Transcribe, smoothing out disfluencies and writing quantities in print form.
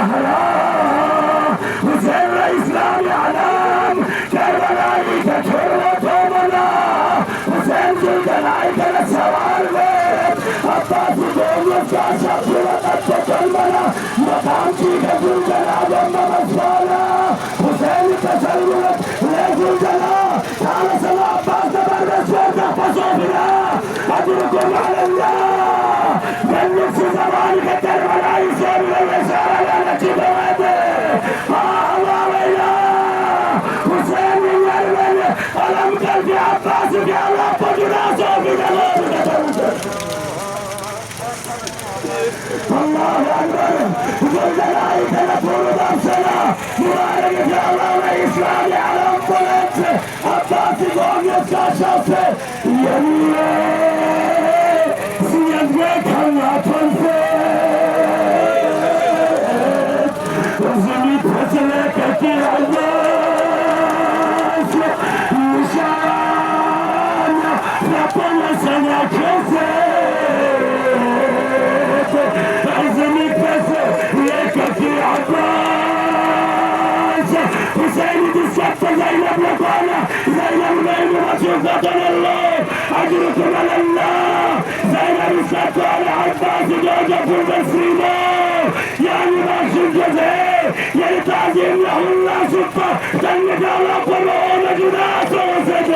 الزهراء حسين الإسلام علام كربلاء كحرمة ومنى حسين جلدلاء كالسوار بيت عباس دوم يسكى شفرة المنى مقام شيخ جلدلاء ضم مسوانا حسين تسلمت لجلدلاء تعالى سلا عباس دبر رسول فصوفنا أجركم على الله من نفس زمانك كربلاء يسير والرسالة على جبهته الله وإله حسين يرمل ألم قلب عباس يا رب جناسه في دلوقتي الله أكبر جلدلاء كنفور بأبسنا مبارك يا الله وإسلام على أمبولانس عباس قوم يسكى شخصه يمي سيدك الله تنفيد وزمي تسلك كي عباس نشان ربنا سنة كسيت وزمي تسلك كي عباس حسين بالسبت زينب لقانا زينب بين رسولة الله أجركم على الله زينب السبت على عباس جوجة المسلمة يعني باش الجزائر يعني تعظيم له الله سبحانه تنجد الله قرآن جناس وسجد